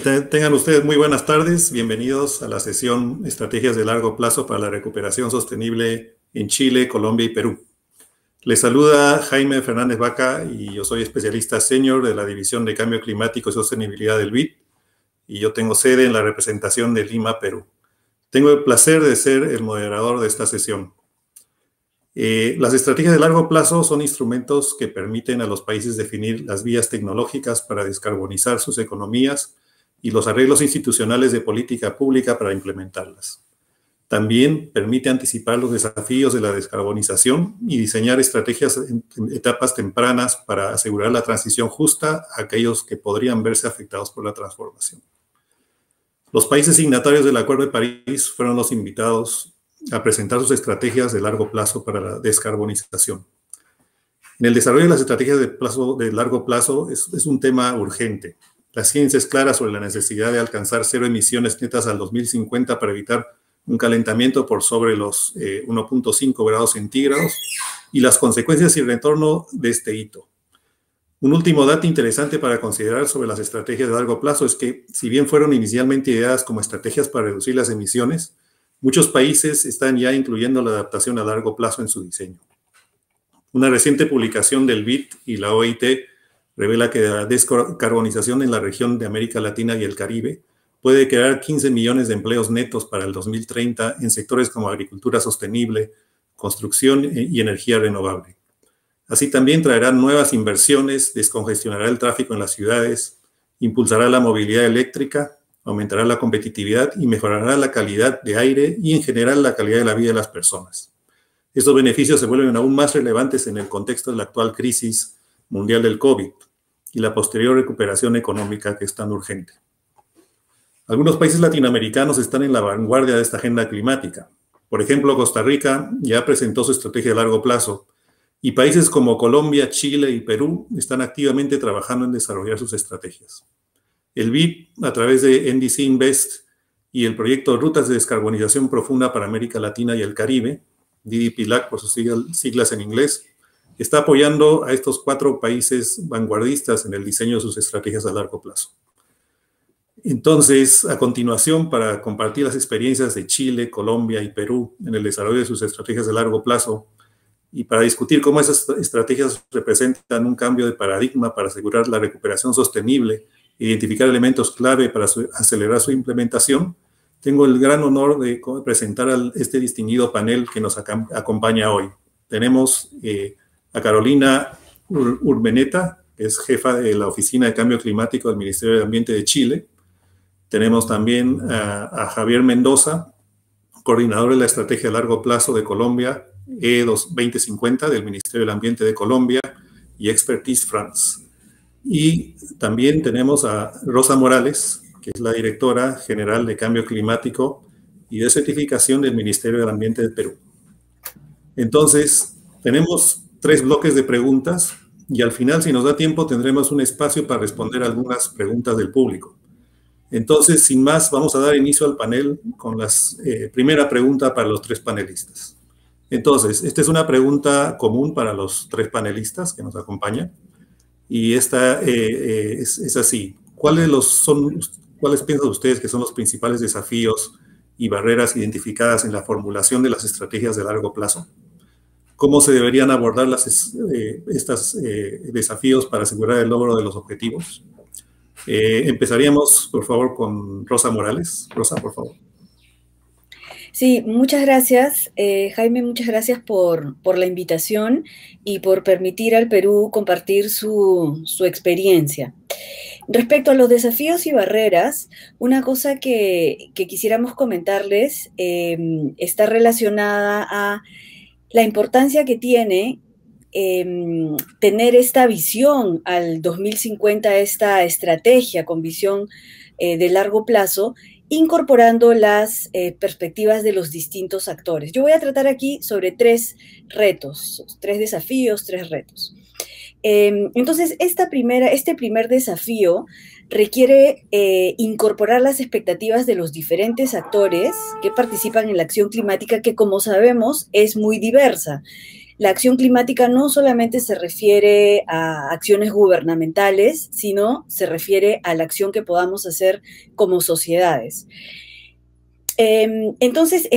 Tengan ustedes muy buenas tardes. Bienvenidos a la sesión Estrategias de largo plazo para la recuperación sostenible en Chile, Colombia y Perú. Les saluda Jaime Fernández Vaca y yo soy especialista senior de la División de Cambio Climático y Sostenibilidad del BID y yo tengo sede en la representación de Lima, Perú. Tengo el placer de ser el moderador de esta sesión. Las estrategias de largo plazo son instrumentos que permiten a los países definir las vías tecnológicas para descarbonizar sus economías y los arreglos institucionales de política pública para implementarlas. También permite anticipar los desafíos de la descarbonización y diseñar estrategias en etapas tempranas para asegurar la transición justa a aquellos que podrían verse afectados por la transformación. Los países signatarios del Acuerdo de París fueron los invitados a presentar sus estrategias de largo plazo para la descarbonización. En el desarrollo de las estrategias de largo plazo es un tema urgente. La ciencia es clara sobre la necesidad de alcanzar cero emisiones netas al 2050 para evitar un calentamiento por sobre los 1.5 grados centígrados y las consecuencias y retorno de este hito. Un último dato interesante para considerar sobre las estrategias de largo plazo es que, si bien fueron inicialmente ideadas como estrategias para reducir las emisiones, muchos países están ya incluyendo la adaptación a largo plazo en su diseño. Una reciente publicación del BID y la OIT revela que la descarbonización en la región de América Latina y el Caribe puede crear 15 millones de empleos netos para el 2030 en sectores como agricultura sostenible, construcción y energía renovable. Así también traerá nuevas inversiones, descongestionará el tráfico en las ciudades, impulsará la movilidad eléctrica, aumentará la competitividad y mejorará la calidad de aire y en general la calidad de la vida de las personas. Estos beneficios se vuelven aún más relevantes en el contexto de la actual crisis mundial del COVID y la posterior recuperación económica que es tan urgente. Algunos países latinoamericanos están en la vanguardia de esta agenda climática. Por ejemplo, Costa Rica ya presentó su estrategia de largo plazo y países como Colombia, Chile y Perú están activamente trabajando en desarrollar sus estrategias. El BID, a través de NDC Invest y el proyecto Rutas de Descarbonización Profunda para América Latina y el Caribe, DDPLAC por sus siglas en inglés, está apoyando a estos 4 países vanguardistas en el diseño de sus estrategias a largo plazo. Entonces, a continuación, para compartir las experiencias de Chile, Colombia y Perú en el desarrollo de sus estrategias de largo plazo y para discutir cómo esas estrategias representan un cambio de paradigma para asegurar la recuperación sostenible e identificar elementos clave para acelerar su implementación, tengo el gran honor de presentar a este distinguido panel que nos acompaña hoy. Tenemos a Carolina Urmeneta, que es jefa de la Oficina de Cambio Climático del Ministerio de Ambiente de Chile. Tenemos también a Javier Mendoza, coordinador de la Estrategia a Largo Plazo de Colombia, E2050 del Ministerio del Ambiente de Colombia y Expertise France. Y también tenemos a Rosa Morales, que es la directora general de Cambio Climático y de Certificación del Ministerio del Ambiente de Perú. Entonces, tenemos 3 bloques de preguntas y al final, si nos da tiempo, tendremos un espacio para responder algunas preguntas del público. Entonces, sin más, vamos a dar inicio al panel con la primera pregunta para los 3 panelistas. Entonces, esta es una pregunta común para los 3 panelistas que nos acompañan. Y esta es así. ¿Cuáles piensan ustedes que son los principales desafíos y barreras identificadas en la formulación de las estrategias de largo plazo? ¿Cómo se deberían abordar estos desafíos para asegurar el logro de los objetivos? Empezaríamos, por favor, con Rosa Morales. Rosa, por favor. Sí, muchas gracias, Jaime, muchas gracias por la invitación y por permitir al Perú compartir su experiencia. Respecto a los desafíos y barreras, una cosa que quisiéramos comentarles está relacionada a la importancia que tiene tener esta visión al 2050, esta estrategia con visión de largo plazo, incorporando las perspectivas de los distintos actores. Yo voy a tratar aquí sobre 3 retos, 3 desafíos, 3 retos. Entonces, este primer desafío requiere incorporar las expectativas de los diferentes actores que participan en la acción climática, que como sabemos es muy diversa. La acción climática no solamente se refiere a acciones gubernamentales, sino se refiere a la acción que podamos hacer como sociedades. Entonces,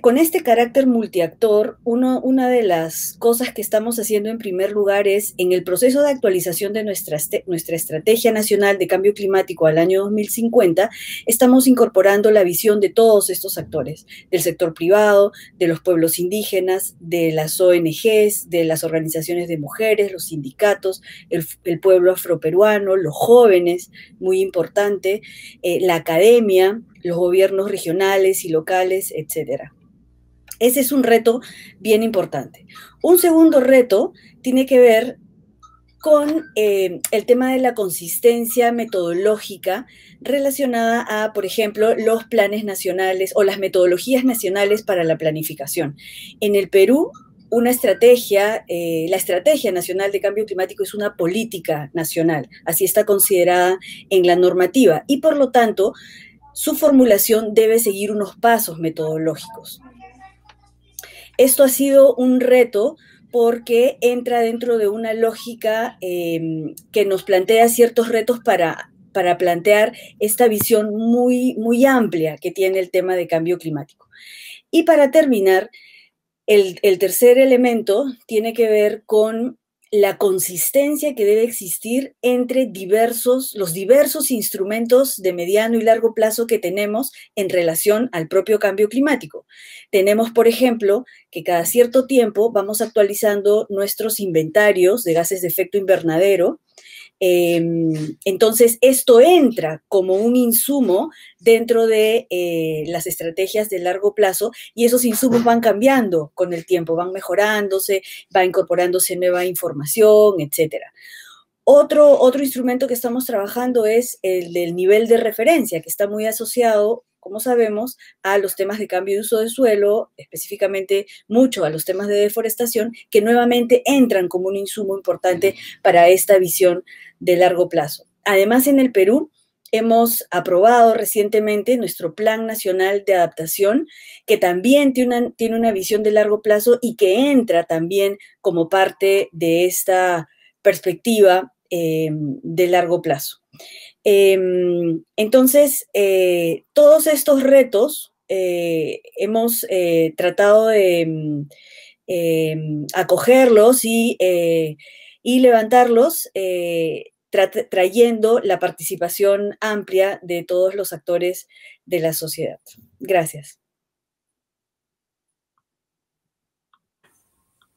con este carácter multiactor, una de las cosas que estamos haciendo en primer lugar es, en el proceso de actualización de nuestra Estrategia Nacional de Cambio Climático al año 2050, estamos incorporando la visión de todos estos actores, del sector privado, de los pueblos indígenas, de las ONGs, de las organizaciones de mujeres, los sindicatos, el pueblo afroperuano, los jóvenes, muy importante, la academia, los gobiernos regionales y locales, etcétera. Ese es un reto bien importante. Un segundo reto tiene que ver con el tema de la consistencia metodológica relacionada a, por ejemplo, los planes nacionales o las metodologías nacionales para la planificación. En el Perú, la Estrategia Nacional de Cambio Climático es una política nacional, así está considerada en la normativa, y por lo tanto, su formulación debe seguir unos pasos metodológicos. Esto ha sido un reto porque entra dentro de una lógica que nos plantea ciertos retos para plantear esta visión muy, muy amplia que tiene el tema de cambio climático. Y para terminar, el tercer elemento tiene que ver con la consistencia que debe existir entre los diversos instrumentos de mediano y largo plazo que tenemos en relación al propio cambio climático. Tenemos, por ejemplo, que cada cierto tiempo vamos actualizando nuestros inventarios de gases de efecto invernadero. Entonces, esto entra como un insumo dentro de las estrategias de largo plazo, y esos insumos van cambiando con el tiempo, van mejorándose, va incorporándose nueva información, etcétera. Otro instrumento que estamos trabajando es el del nivel de referencia, que está muy asociado, como sabemos, a los temas de cambio de uso de suelo, específicamente mucho a los temas de deforestación, que nuevamente entran como un insumo importante para esta visión de largo plazo. Además, en el Perú hemos aprobado recientemente nuestro Plan Nacional de Adaptación, que también tiene una visión de largo plazo y que entra también como parte de esta perspectiva de largo plazo. Entonces, todos estos retos hemos tratado de acogerlos y levantarlos, trayendo la participación amplia de todos los actores de la sociedad. Gracias.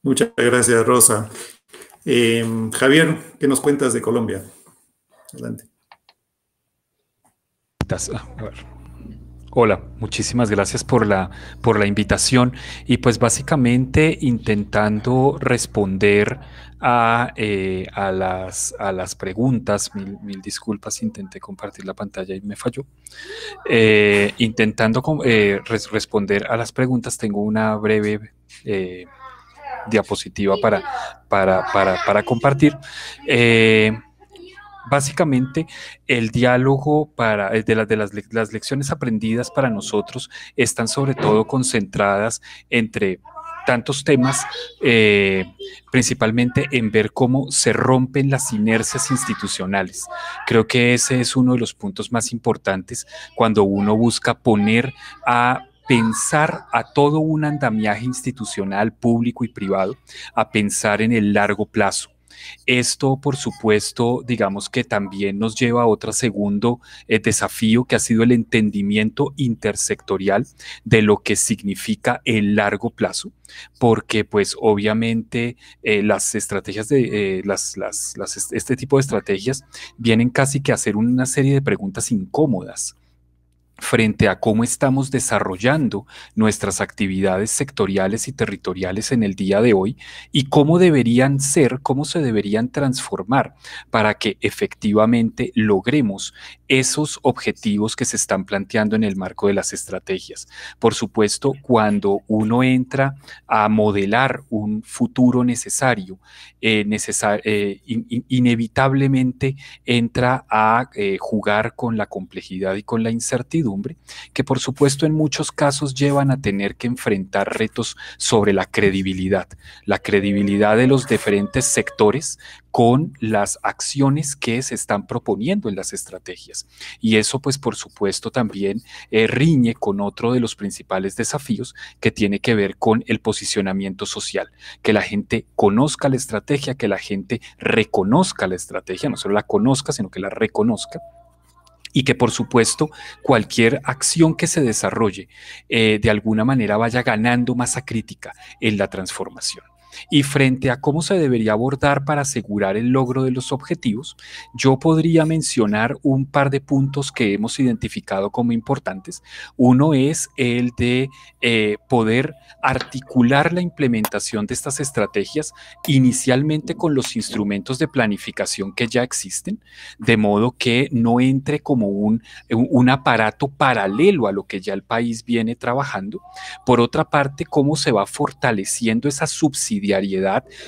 Muchas gracias, Rosa. Javier, ¿qué nos cuentas de Colombia? Adelante. A ver. Hola, muchísimas gracias por la invitación, y pues básicamente intentando responder a las preguntas. Mil disculpas, intenté compartir la pantalla y me falló. Intentando responder a las preguntas, tengo una breve diapositiva para compartir. Básicamente, el diálogo las lecciones aprendidas para nosotros están sobre todo concentradas entre tantos temas, principalmente en ver cómo se rompen las inercias institucionales. Creo que ese es uno de los puntos más importantes cuando uno busca poner a pensar a todo un andamiaje institucional, público y privado, a pensar en el largo plazo. Esto, por supuesto, digamos que también nos lleva a otro segundo desafío, que ha sido el entendimiento intersectorial de lo que significa el largo plazo, porque pues obviamente las estrategias este tipo de estrategias vienen casi que a hacer una serie de preguntas incómodas frente a cómo estamos desarrollando nuestras actividades sectoriales y territoriales en el día de hoy, y cómo deberían ser, cómo se deberían transformar para que efectivamente logremos esos objetivos que se están planteando en el marco de las estrategias. Por supuesto, cuando uno entra a modelar un futuro necesario, inevitablemente entra a jugar con la complejidad y con la incertidumbre, nombre, que por supuesto en muchos casos llevan a tener que enfrentar retos sobre la credibilidad de los diferentes sectores con las acciones que se están proponiendo en las estrategias. Y eso, pues, por supuesto, también riñe con otro de los principales desafíos que tiene que ver con el posicionamiento social, que la gente conozca la estrategia, que la gente reconozca la estrategia, no solo la conozca, sino que la reconozca, y que por supuesto cualquier acción que se desarrolle de alguna manera vaya ganando masa crítica en la transformación. Y frente a cómo se debería abordar para asegurar el logro de los objetivos, yo podría mencionar un par de puntos que hemos identificado como importantes. Uno es el de poder articular la implementación de estas estrategias inicialmente con los instrumentos de planificación que ya existen, de modo que no entre como un aparato paralelo a lo que ya el país viene trabajando. Por otra parte, cómo se va fortaleciendo esa subsidiariedad,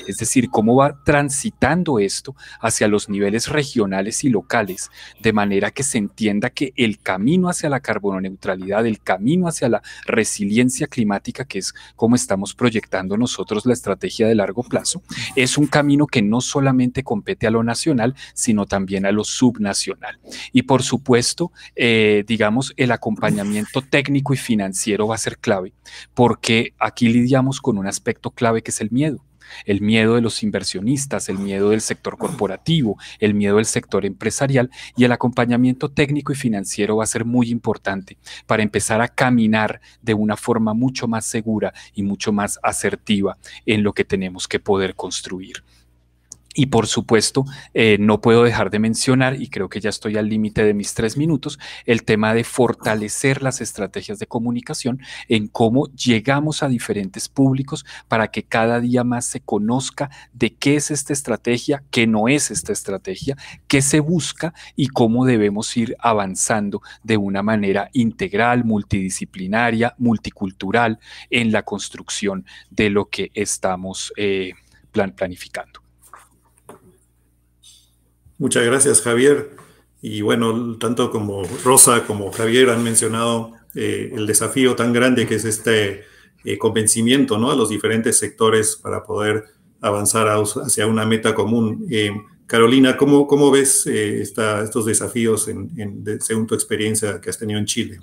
es decir, cómo va transitando esto hacia los niveles regionales y locales, de manera que se entienda que el camino hacia la carbononeutralidad, el camino hacia la resiliencia climática, que es como estamos proyectando nosotros la estrategia de largo plazo, es un camino que no solamente compete a lo nacional, sino también a lo subnacional. Y por supuesto, digamos, el acompañamiento técnico y financiero va a ser clave, porque aquí lidiamos con un aspecto clave que es el miedo de los inversionistas, el miedo del sector corporativo, el miedo del sector empresarial, y el acompañamiento técnico y financiero va a ser muy importante para empezar a caminar de una forma mucho más segura y mucho más asertiva en lo que tenemos que poder construir. Y por supuesto, no puedo dejar de mencionar, y creo que ya estoy al límite de mis 3 minutos, el tema de fortalecer las estrategias de comunicación en cómo llegamos a diferentes públicos para que cada día más se conozca de qué es esta estrategia, qué no es esta estrategia, qué se busca y cómo debemos ir avanzando de una manera integral, multidisciplinaria, multicultural en la construcción de lo que estamos planificando. Muchas gracias, Javier. Y bueno, tanto como Rosa como Javier han mencionado el desafío tan grande que es este convencimiento, ¿no?, a los diferentes sectores para poder avanzar hacia una meta común. Carolina, ¿cómo ves estos desafíos según tu experiencia que has tenido en Chile?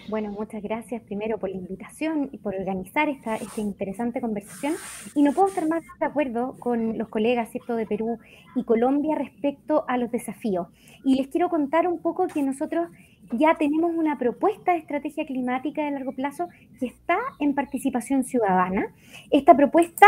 Bueno, muchas gracias primero por la invitación y por organizar esta interesante conversación. Y no puedo estar más de acuerdo con los colegas, ¿cierto?, de Perú y Colombia respecto a los desafíos. Y les quiero contar un poco que nosotros ya tenemos una propuesta de estrategia climática de largo plazo que está en participación ciudadana. Esta propuesta,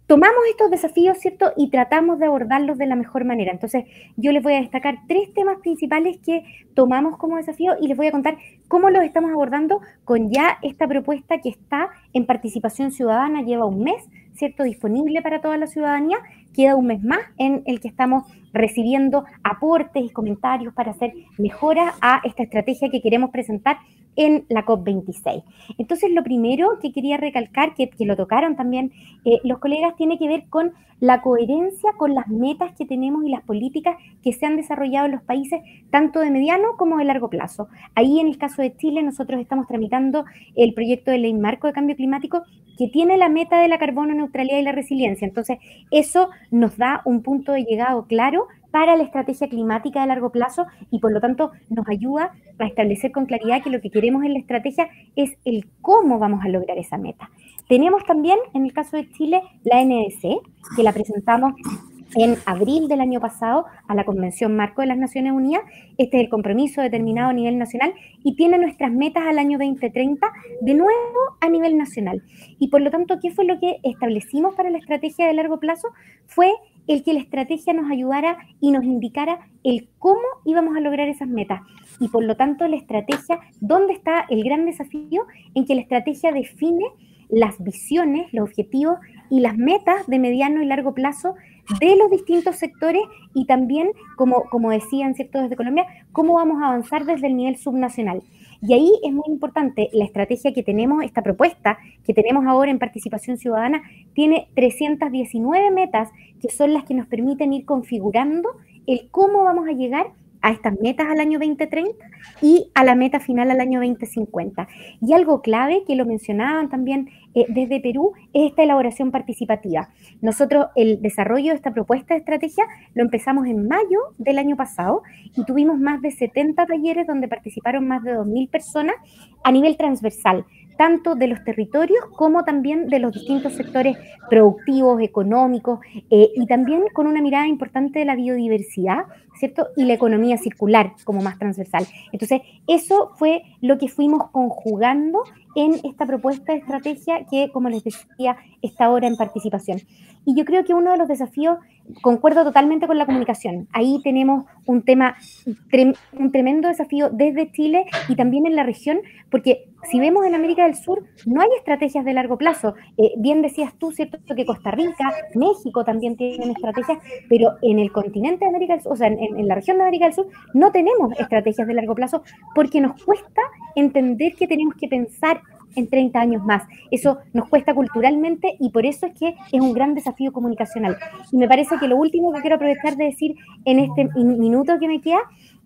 tomamos estos desafíos, ¿cierto?, y tratamos de abordarlos de la mejor manera. Entonces, yo les voy a destacar 3 temas principales que tomamos como desafío y les voy a contar cómo los estamos abordando con ya esta propuesta que está en participación ciudadana, lleva un mes, ¿cierto?, disponible para toda la ciudadanía, queda un mes más en el que estamos recibiendo aportes y comentarios para hacer mejoras a esta estrategia que queremos presentar en la COP26. Entonces, lo primero que quería recalcar, que lo tocaron también los colegas, tiene que ver con la coherencia con las metas que tenemos y las políticas que se han desarrollado en los países, tanto de mediano como de largo plazo. Ahí, en el caso de Chile, nosotros estamos tramitando el proyecto de ley marco de cambio climático que tiene la meta de la carbono neutralidad y la resiliencia. Entonces, eso nos da un punto de llegado claro para la estrategia climática de largo plazo y por lo tanto nos ayuda a establecer con claridad que lo que queremos en la estrategia es el cómo vamos a lograr esa meta. Tenemos también, en el caso de Chile, la NDC, que la presentamos en abril del año pasado a la Convención Marco de las Naciones Unidas. Este es el compromiso determinado a nivel nacional y tiene nuestras metas al año 2030 de nuevo a nivel nacional. Y por lo tanto, ¿qué fue lo que establecimos para la estrategia de largo plazo? Fue el que la estrategia nos ayudara y nos indicara el cómo íbamos a lograr esas metas. Y por lo tanto, la estrategia, ¿dónde está el gran desafío? En que la estrategia define las visiones, los objetivos y las metas de mediano y largo plazo de los distintos sectores y también, como decían, ¿cierto?, desde Colombia, cómo vamos a avanzar desde el nivel subnacional. Y ahí es muy importante la estrategia que tenemos, esta propuesta que tenemos ahora en participación ciudadana, tiene 319 metas que son las que nos permiten ir configurando el cómo vamos a llegar a estas metas al año 2030 y a la meta final al año 2050. Y algo clave que lo mencionaban también desde Perú es esta elaboración participativa. Nosotros el desarrollo de esta propuesta de estrategia lo empezamos en mayo del año pasado y tuvimos más de 70 talleres donde participaron más de 2.000 personas a nivel transversal, tanto de los territorios como también de los distintos sectores productivos, económicos, y también con una mirada importante de la biodiversidad, ¿cierto? Y la economía circular como más transversal. Entonces, eso fue lo que fuimos conjugando en esta propuesta de estrategia que, como les decía, está ahora en participación. Y yo creo que uno de los desafíos, concuerdo totalmente con la comunicación, ahí tenemos un tema, un tremendo desafío desde Chile y también en la región, porque si vemos en América del Sur, no hay estrategias de largo plazo. Bien decías tú, ¿cierto?, que Costa Rica, México también tienen estrategias, pero en el continente de América del Sur, o sea, en la región de América del Sur, no tenemos estrategias de largo plazo porque nos cuesta entender que tenemos que pensar en 30 años más. Eso nos cuesta culturalmente y por eso es que es un gran desafío comunicacional. Y me parece que lo último que quiero aprovechar de decir en este minuto que me queda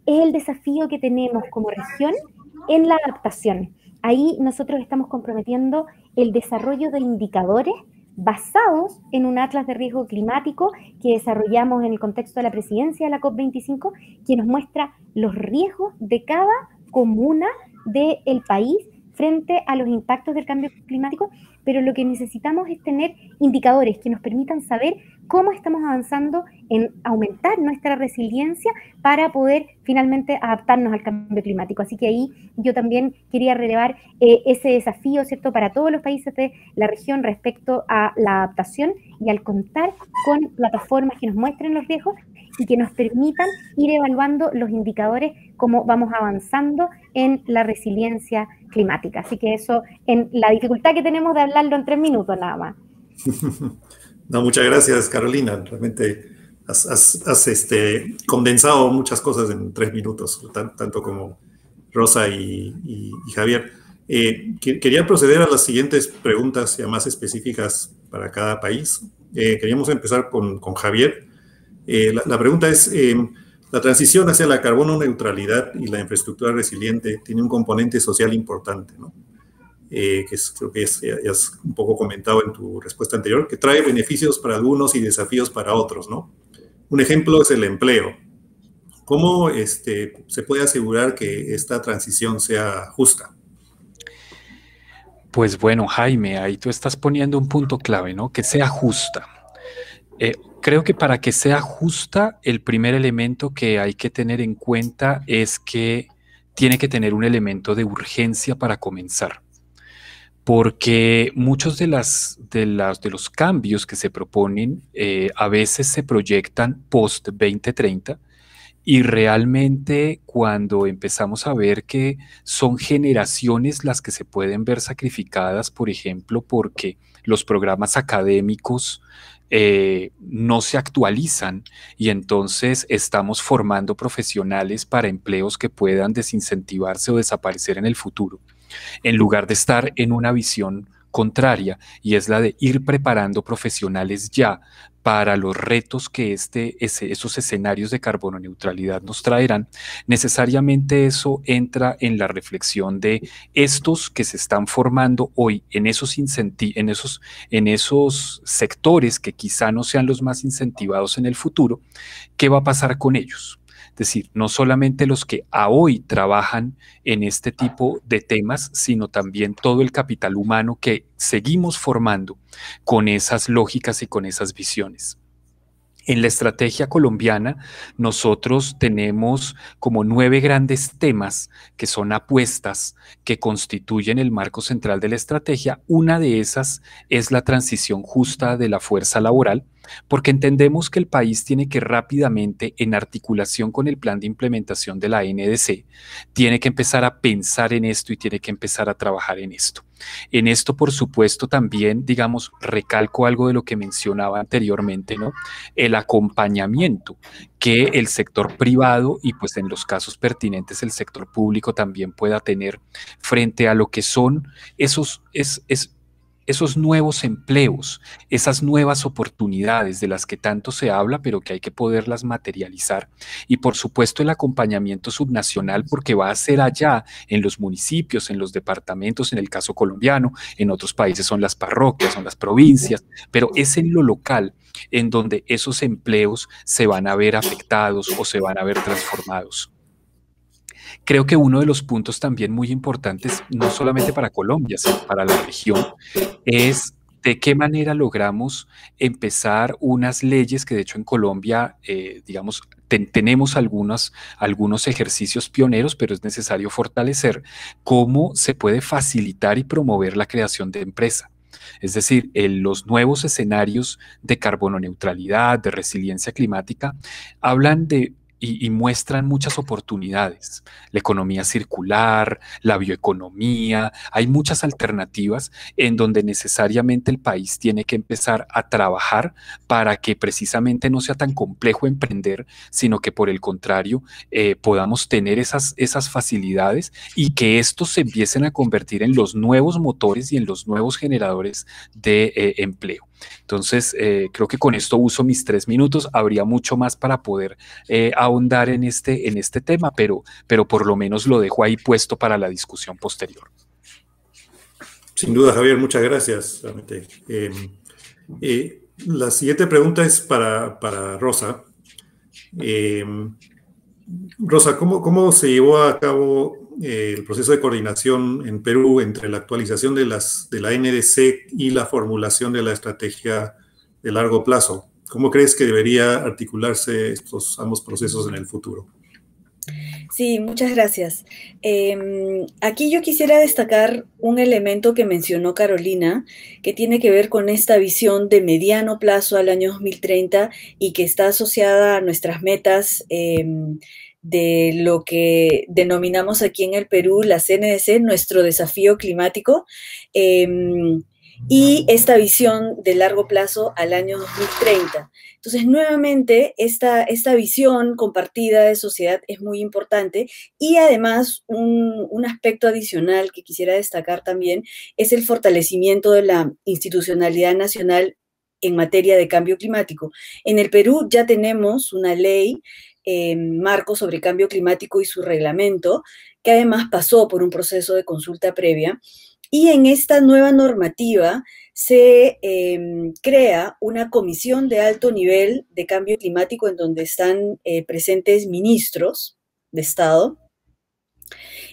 es el desafío que tenemos como región en la adaptación. Ahí nosotros estamos comprometiendo el desarrollo de indicadores basados en un atlas de riesgo climático que desarrollamos en el contexto de la presidencia de la COP25, que nos muestra los riesgos de cada comuna del país frente a los impactos del cambio climático, pero lo que necesitamos es tener indicadores que nos permitan saber cómo estamos avanzando en aumentar nuestra resiliencia para poder finalmente adaptarnos al cambio climático. Así que ahí yo también quería relevar ese desafío, ¿cierto?, para todos los países de la región respecto a la adaptación y al contar con plataformas que nos muestren los riesgos y que nos permitan ir evaluando los indicadores cómo vamos avanzando en la resiliencia climática. Así que eso, en la dificultad que tenemos de hablarlo en 3 minutos nada más. No, muchas gracias, Carolina. Realmente has condensado muchas cosas en 3 minutos, tanto como Rosa y Javier. Quería proceder a las siguientes preguntas ya más específicas para cada país. Queríamos empezar con Javier. La pregunta es, la transición hacia la carbono neutralidad y la infraestructura resiliente tiene un componente social importante, ¿no? Creo que ya has un poco comentado en tu respuesta anterior, que trae beneficios para algunos y desafíos para otros, ¿no? Un ejemplo es el empleo. ¿Cómo se puede asegurar que esta transición sea justa? Pues bueno, Jaime, ahí tú estás poniendo un punto clave, ¿no? Que sea justa. Creo que para que sea justa, el primer elemento que hay que tener en cuenta es que tiene que tener un elemento de urgencia para comenzar. Porque muchos de los cambios que se proponen a veces se proyectan post 2030 y realmente cuando empezamos a ver que son generaciones las que se pueden ver sacrificadas, por ejemplo, porque los programas académicos no se actualizan y entonces estamos formando profesionales para empleos que puedan desincentivarse o desaparecer en el futuro, en lugar de estar en una visión contraria, y es la de ir preparando profesionales ya para los retos que esos escenarios de carbono neutralidad nos traerán. Necesariamente eso entra en la reflexión de estos que se están formando hoy en esos sectores que quizá no sean los más incentivados en el futuro. ¿Qué va a pasar con ellos? Es decir, no solamente los que a hoy trabajan en este tipo de temas, sino también todo el capital humano que seguimos formando con esas lógicas y con esas visiones. En la estrategia colombiana, nosotros tenemos como 9 grandes temas que son apuestas que constituyen el marco central de la estrategia. Una de esas es la transición justa de la fuerza laboral, porque entendemos que el país tiene que rápidamente, en articulación con el plan de implementación de la NDC, tiene que empezar a pensar en esto y tiene que empezar a trabajar en esto. En esto, por supuesto, también, digamos, recalco algo de lo que mencionaba anteriormente, ¿no? El acompañamiento que el sector privado y, pues, en los casos pertinentes, el sector público también pueda tener frente a lo que son esos nuevos empleos, esas nuevas oportunidades de las que tanto se habla, pero que hay que poderlas materializar. Y por supuesto el acompañamiento subnacional, porque va a ser allá, en los municipios, en los departamentos, en el caso colombiano, en otros países son las parroquias, son las provincias, pero es en lo local en donde esos empleos se van a ver afectados o se van a ver transformados. Creo que uno de los puntos también muy importantes, no solamente para Colombia, sino para la región, es de qué manera logramos empezar unas leyes que de hecho en Colombia, digamos, tenemos algunos ejercicios pioneros, pero es necesario fortalecer cómo se puede facilitar y promover la creación de empresa. Es decir, los nuevos escenarios de carbono neutralidad, de resiliencia climática, hablan de y muestran muchas oportunidades. La economía circular, la bioeconomía, hay muchas alternativas en donde necesariamente el país tiene que empezar a trabajar para que precisamente no sea tan complejo emprender, sino que por el contrario podamos tener esas facilidades y que estos se empiecen a convertir en los nuevos motores y en los nuevos generadores de empleo. Entonces, creo que con esto uso mis 3 minutos. Habría mucho más para poder ahondar en este tema, pero por lo menos lo dejo ahí puesto para la discusión posterior. Sin duda, Javier, muchas gracias. La siguiente pregunta es para Rosa. Rosa, ¿cómo se llevó a cabo el proceso de coordinación en Perú entre la actualización de la NDC y la formulación de la estrategia de largo plazo? ¿Cómo crees que debería articularse ambos procesos en el futuro? Sí, muchas gracias. Aquí yo quisiera destacar un elemento que mencionó Carolina, que tiene que ver con esta visión de mediano plazo al año 2030 y que está asociada a nuestras metas de lo que denominamos aquí en el Perú la CNDC, nuestro desafío climático, y esta visión de largo plazo al año 2030. Entonces, nuevamente, esta visión compartida de sociedad es muy importante y además un aspecto adicional que quisiera destacar también es el fortalecimiento de la institucionalidad nacional en materia de cambio climático. En el Perú ya tenemos una ley marco sobre cambio climático y su reglamento, que además pasó por un proceso de consulta previa. Y en esta nueva normativa se crea una comisión de alto nivel de cambio climático en donde están presentes ministros de Estado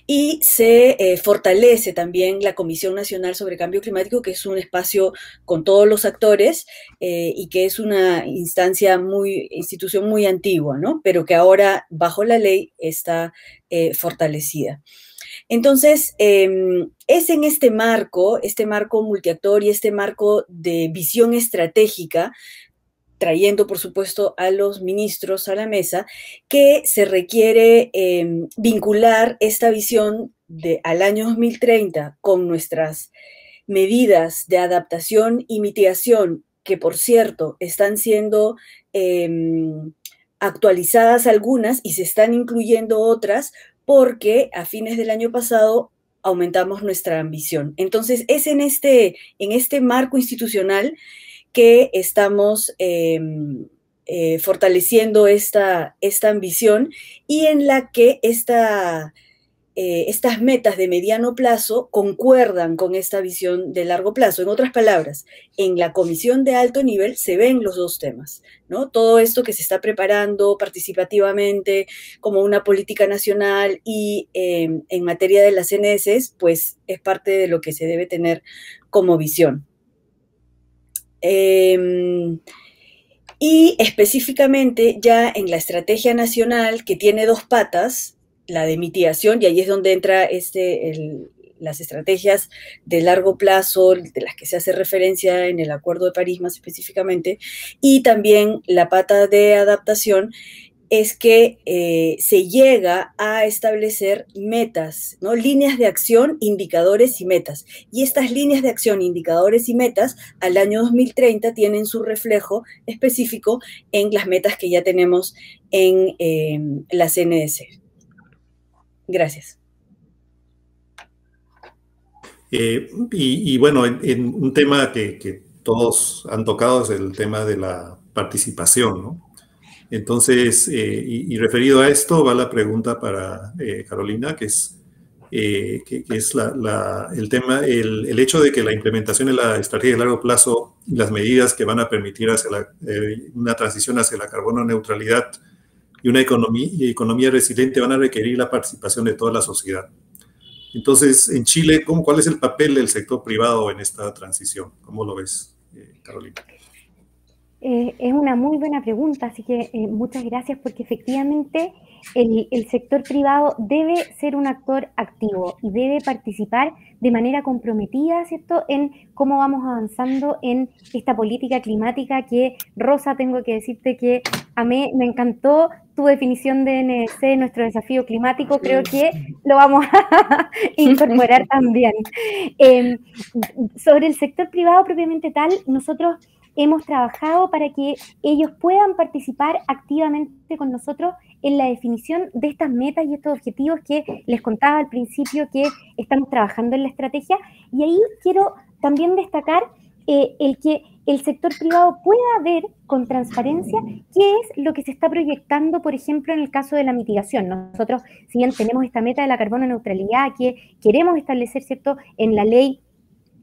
y se fortalece también la Comisión Nacional sobre Cambio Climático, que es un espacio con todos los actores y que es una institución muy antigua, ¿no? Pero que ahora bajo la ley está fortalecida. Entonces, es en este marco multiactor y este marco de visión estratégica, trayendo, por supuesto, a los ministros a la mesa, que se requiere vincular esta visión al año 2030 con nuestras medidas de adaptación y mitigación, que, por cierto, están siendo actualizadas algunas y se están incluyendo otras, porque a fines del año pasado aumentamos nuestra ambición. Entonces, es en este marco institucional que estamos fortaleciendo esta ambición y en la que estas metas de mediano plazo concuerdan con esta visión de largo plazo. En otras palabras, en la comisión de alto nivel se ven los dos temas, ¿no? Todo esto que se está preparando participativamente como una política nacional y en materia de las CNS, pues es parte de lo que se debe tener como visión. Y específicamente ya en la estrategia nacional, que tiene dos patas, la de mitigación, y ahí es donde entra las estrategias de largo plazo, de las que se hace referencia en el Acuerdo de París más específicamente, y también la pata de adaptación, es que se llega a establecer metas, ¿no? Líneas de acción, indicadores y metas. Y estas líneas de acción, indicadores y metas, al año 2030 tienen su reflejo específico en las metas que ya tenemos en la CNDC. Gracias. Y bueno, en un tema que todos han tocado es el tema de la participación, ¿no? Entonces, y referido a esto, va la pregunta para Carolina, que es el tema, el hecho de que la implementación de la estrategia de largo plazo y las medidas que van a permitir hacia una transición hacia la carbono neutralidad y una economía resiliente van a requerir la participación de toda la sociedad. Entonces, en Chile, ¿cuál es el papel del sector privado en esta transición? ¿Cómo lo ves, Carolina? Es una muy buena pregunta, así que muchas gracias, porque efectivamente el sector privado debe ser un actor activo y debe participar de manera comprometida, ¿cierto?, en cómo vamos avanzando en esta política climática que, Rosa, tengo que decirte que a mí me encantó tu definición de NDC, nuestro desafío climático. Creo que lo vamos a incorporar también. Sobre el sector privado propiamente tal, nosotros hemos trabajado para que ellos puedan participar activamente con nosotros en la definición de estas metas y estos objetivos que les contaba al principio que estamos trabajando en la estrategia. Y ahí quiero también destacar el que el sector privado pueda ver con transparencia qué es lo que se está proyectando, por ejemplo, en el caso de la mitigación. Nosotros, si bien tenemos esta meta de la carbono neutralidad que queremos establecer, ¿cierto?, en la ley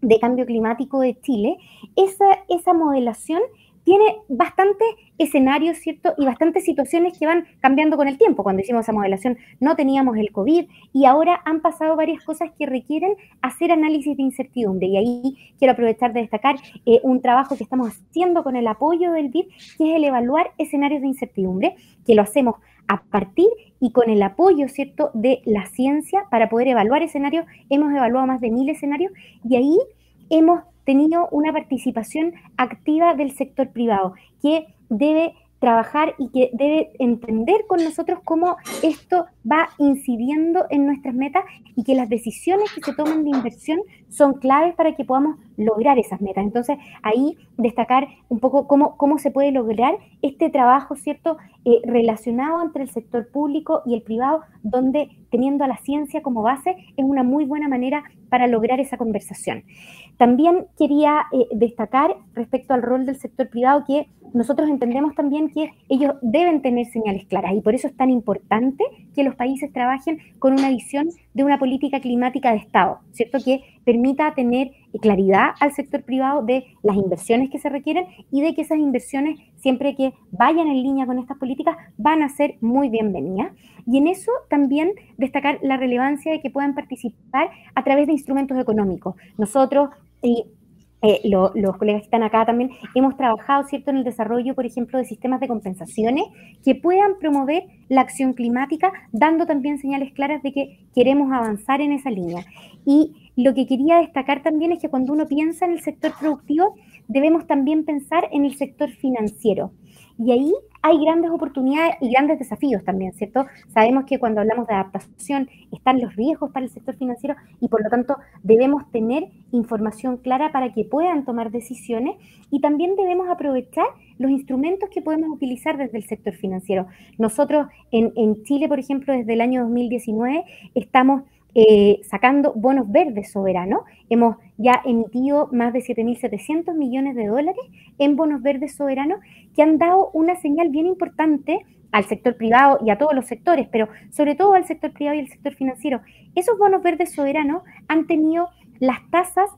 de cambio climático de Chile, esa modelación tiene bastantes escenarios, ¿cierto?, y bastantes situaciones que van cambiando con el tiempo. Cuando hicimos esa modelación no teníamos el COVID y ahora han pasado varias cosas que requieren hacer análisis de incertidumbre. Y ahí quiero aprovechar de destacar un trabajo que estamos haciendo con el apoyo del BID, que es el evaluar escenarios de incertidumbre, que lo hacemos a partir y con el apoyo, ¿cierto?, de la ciencia para poder evaluar escenarios. Hemos evaluado más de 1000 escenarios y ahí hemos tenido una participación activa del sector privado que debe trabajar y que debe entender con nosotros cómo esto va incidiendo en nuestras metas y que las decisiones que se toman de inversión son claves para que podamos lograr esas metas. Entonces, ahí destacar un poco cómo se puede lograr este trabajo, ¿cierto?, relacionado entre el sector público y el privado, donde teniendo a la ciencia como base es una muy buena manera para lograr esa conversación. También quería destacar respecto al rol del sector privado que nosotros entendemos también que ellos deben tener señales claras y por eso es tan importante que los países trabajen con una visión de una política climática de Estado, ¿cierto?, que permita tener claridad al sector privado de las inversiones que se requieren y de que esas inversiones, siempre que vayan en línea con estas políticas, van a ser muy bienvenidas. Y en eso también destacar la relevancia de que puedan participar a través de instrumentos económicos. Nosotros los colegas que están acá también hemos trabajado, ¿cierto?, en el desarrollo, por ejemplo, de sistemas de compensaciones que puedan promover la acción climática, dando también señales claras de que queremos avanzar en esa línea. Y lo que quería destacar también es que cuando uno piensa en el sector productivo, debemos también pensar en el sector financiero. Y ahí hay grandes oportunidades y grandes desafíos también, ¿cierto? Sabemos que cuando hablamos de adaptación están los riesgos para el sector financiero y por lo tanto debemos tener información clara para que puedan tomar decisiones y también debemos aprovechar los instrumentos que podemos utilizar desde el sector financiero. Nosotros en Chile, por ejemplo, desde el año 2019 estamos sacando bonos verdes soberanos. Hemos ya emitido más de 7.700 millones de dólares en bonos verdes soberanos que han dado una señal bien importante al sector privado y a todos los sectores, pero sobre todo al sector privado y al sector financiero. Esos bonos verdes soberanos han tenido las tasas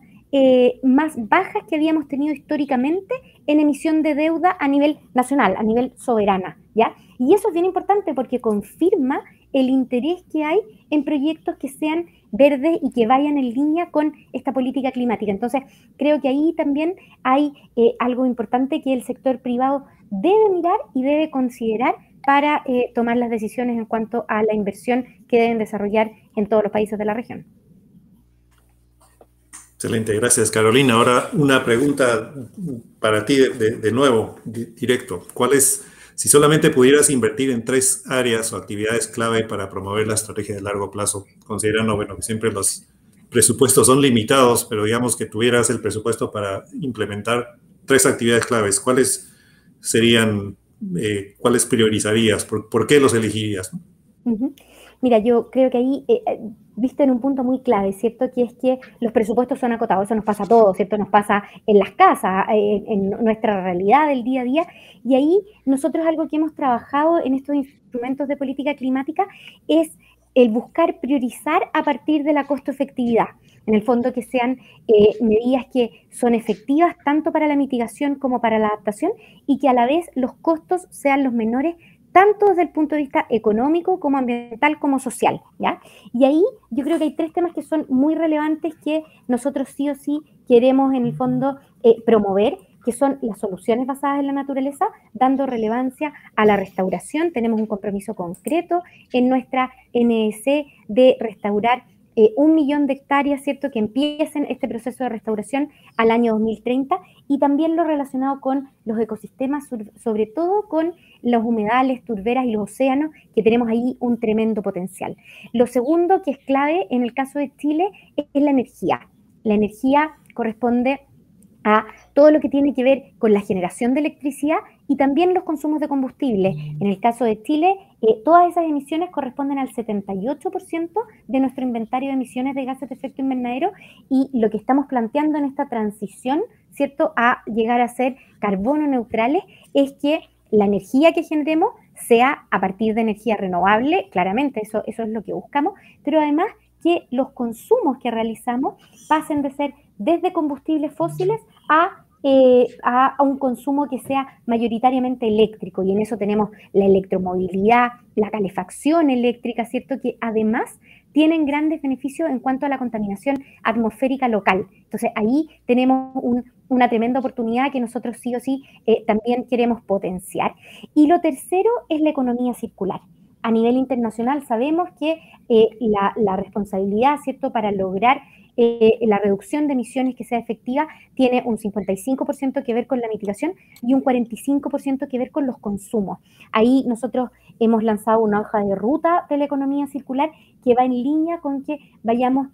más bajas que habíamos tenido históricamente en emisión de deuda a nivel nacional, a nivel soberana, ¿ya? Y eso es bien importante porque confirma el interés que hay en proyectos que sean verdes y que vayan en línea con esta política climática. Entonces, creo que ahí también hay algo importante que el sector privado debe mirar y debe considerar para tomar las decisiones en cuanto a la inversión que deben desarrollar en todos los países de la región. Excelente, gracias, Carolina. Ahora una pregunta para ti de nuevo, directo. ¿Cuál es, si solamente pudieras invertir en 3 áreas o actividades clave para promover la estrategia de largo plazo, considerando, bueno, que siempre los presupuestos son limitados, pero digamos que tuvieras el presupuesto para implementar 3 actividades claves, ¿cuáles serían, cuáles priorizarías? ¿Por qué los elegirías? Mira, yo creo que ahí viste en un punto muy clave, ¿cierto? Que es que los presupuestos son acotados, eso nos pasa a todos, ¿cierto? Nos pasa en las casas, en nuestra realidad del día a día, y ahí nosotros algo que hemos trabajado en estos instrumentos de política climática es el buscar priorizar a partir de la costo-efectividad. En el fondo que sean medidas que son efectivas tanto para la mitigación como para la adaptación y que a la vez los costos sean los menores tanto desde el punto de vista económico como ambiental como social, ¿ya? Y ahí yo creo que hay tres temas que son muy relevantes que nosotros sí o sí queremos en el fondo promover, que son las soluciones basadas en la naturaleza, dando relevancia a la restauración. Tenemos un compromiso concreto en nuestra NDC de restaurar 1 millón de hectáreas, ¿cierto?, que empiecen este proceso de restauración al año 2030, y también lo relacionado con los ecosistemas, sobre todo con los humedales, turberas y los océanos, que tenemos ahí un tremendo potencial. Lo segundo que es clave en el caso de Chile es la energía. La energía corresponde a todo lo que tiene que ver con la generación de electricidad y también los consumos de combustible. En el caso de Chile, todas esas emisiones corresponden al 78% de nuestro inventario de emisiones de gases de efecto invernadero, y lo que estamos planteando en esta transición, ¿cierto?, a llegar a ser carbono neutrales, es que la energía que generemos sea a partir de energía renovable, claramente eso es lo que buscamos, pero además que los consumos que realizamos pasen de ser desde combustibles fósiles a un consumo que sea mayoritariamente eléctrico, y en eso tenemos la electromovilidad, la calefacción eléctrica, ¿cierto?, que además tienen grandes beneficios en cuanto a la contaminación atmosférica local. Entonces ahí tenemos una tremenda oportunidad que nosotros sí o sí también queremos potenciar. Y lo tercero es la economía circular. A nivel internacional sabemos que la responsabilidad, ¿cierto?, para lograr la reducción de emisiones que sea efectiva tiene un 55% que ver con la mitigación y un 45% que ver con los consumos. Ahí nosotros hemos lanzado una hoja de ruta de la economía circular que va en línea con que vayamos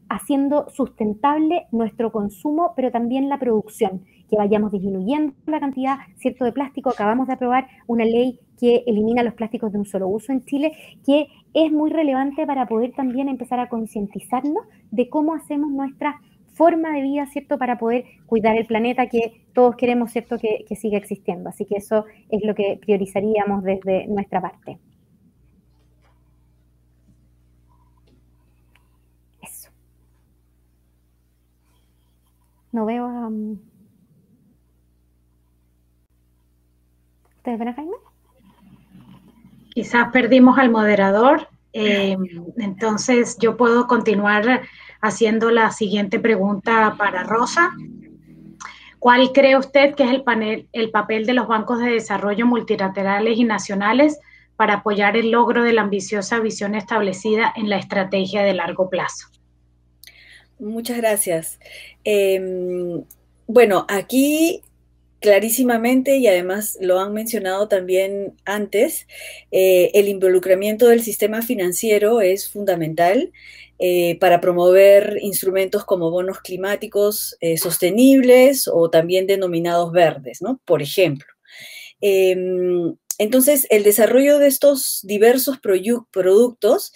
haciendo sustentable nuestro consumo, pero también la producción, que vayamos disminuyendo la cantidad, ¿cierto?, de plástico. Acabamos de aprobar una ley que elimina los plásticos de un solo uso en Chile, que es muy relevante para poder también empezar a concientizarnos de cómo hacemos nuestra forma de vida, ¿cierto?, para poder cuidar el planeta que todos queremos, ¿cierto?, que siga existiendo. Así que eso es lo que priorizaríamos desde nuestra parte. Eso. No veo a... ¿Ustedes ven a Jaime? Quizás perdimos al moderador, entonces yo puedo continuar haciendo la siguiente pregunta para Rosa. ¿Cuál cree usted que es el papel de los bancos de desarrollo multilaterales y nacionales para apoyar el logro de la ambiciosa visión establecida en la estrategia de largo plazo? Muchas gracias. Bueno, aquí clarísimamente, y además lo han mencionado también antes, el involucramiento del sistema financiero es fundamental para promover instrumentos como bonos climáticos sostenibles o también denominados verdes, ¿no? Por ejemplo. Entonces, el desarrollo de estos diversos productos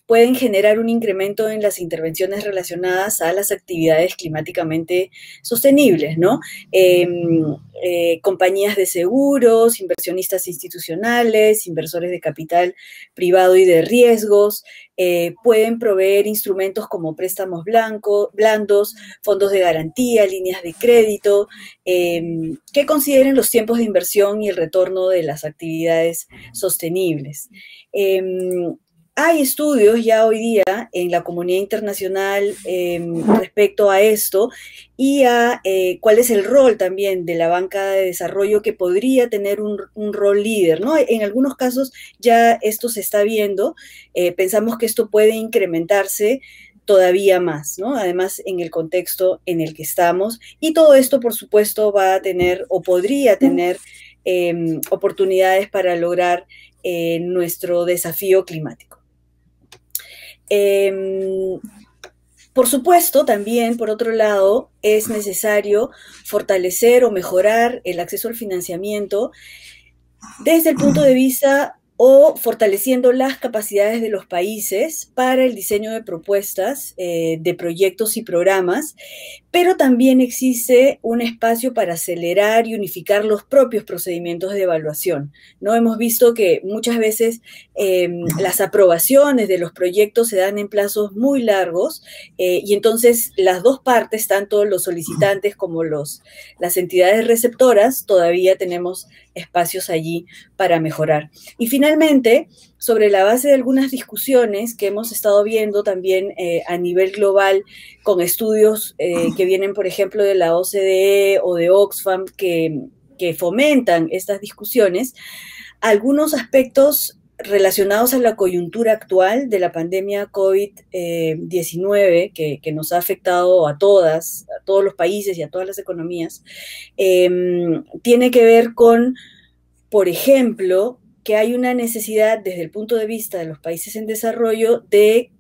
pueden generar un incremento en las intervenciones relacionadas a las actividades climáticamente sostenibles, ¿no? Compañías de seguros, inversionistas institucionales, inversores de capital privado y de riesgos, pueden proveer instrumentos como préstamos blandos, fondos de garantía, líneas de crédito, que consideren los tiempos de inversión y el retorno de las actividades sostenibles. Hay estudios ya hoy día en la comunidad internacional respecto a esto y a cuál es el rol también de la banca de desarrollo, que podría tener un rol líder, ¿no? En algunos casos ya esto se está viendo, pensamos que esto puede incrementarse todavía más, ¿no? Además, en el contexto en el que estamos, y todo esto, por supuesto, va a tener o podría tener oportunidades para lograr nuestro desafío climático. Por supuesto, también, por otro lado, es necesario fortalecer o mejorar el acceso al financiamiento desde el punto de vista o fortaleciendo las capacidades de los países para el diseño de propuestas, de proyectos y programas, pero también existe un espacio para acelerar y unificar los propios procedimientos de evaluación, ¿no? Hemos visto que muchas veces las aprobaciones de los proyectos se dan en plazos muy largos, y entonces las dos partes, tanto los solicitantes como las entidades receptoras, todavía tenemos espacios allí para mejorar. Y finalmente, sobre la base de algunas discusiones que hemos estado viendo también a nivel global, con estudios que vienen, por ejemplo, de la OCDE o de Oxfam, que fomentan estas discusiones, algunos aspectos relacionados a la coyuntura actual de la pandemia COVID-19, que nos ha afectado a todos los países y a todas las economías, tiene que ver con, por ejemplo, que hay una necesidad desde el punto de vista de los países en desarrollo de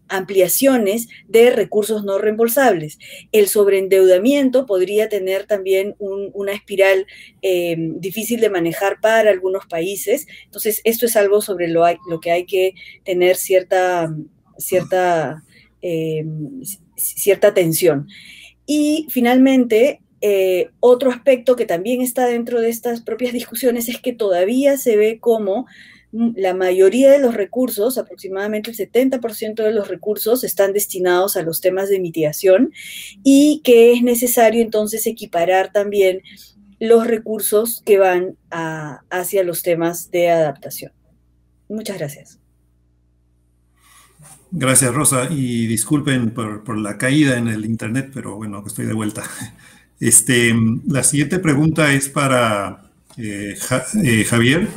ampliaciones de recursos no reembolsables. El sobreendeudamiento podría tener también una espiral difícil de manejar para algunos países. Entonces, esto es algo sobre lo que hay que tener cierta atención. Y finalmente, otro aspecto que también está dentro de estas propias discusiones es que todavía se ve como la mayoría de los recursos, aproximadamente el 70% de los recursos, están destinados a los temas de mitigación, y que es necesario entonces equiparar también los recursos que van hacia los temas de adaptación. Muchas gracias. Gracias, Rosa, y disculpen por la caída en el internet, pero bueno, estoy de vuelta. La siguiente pregunta es para Javier.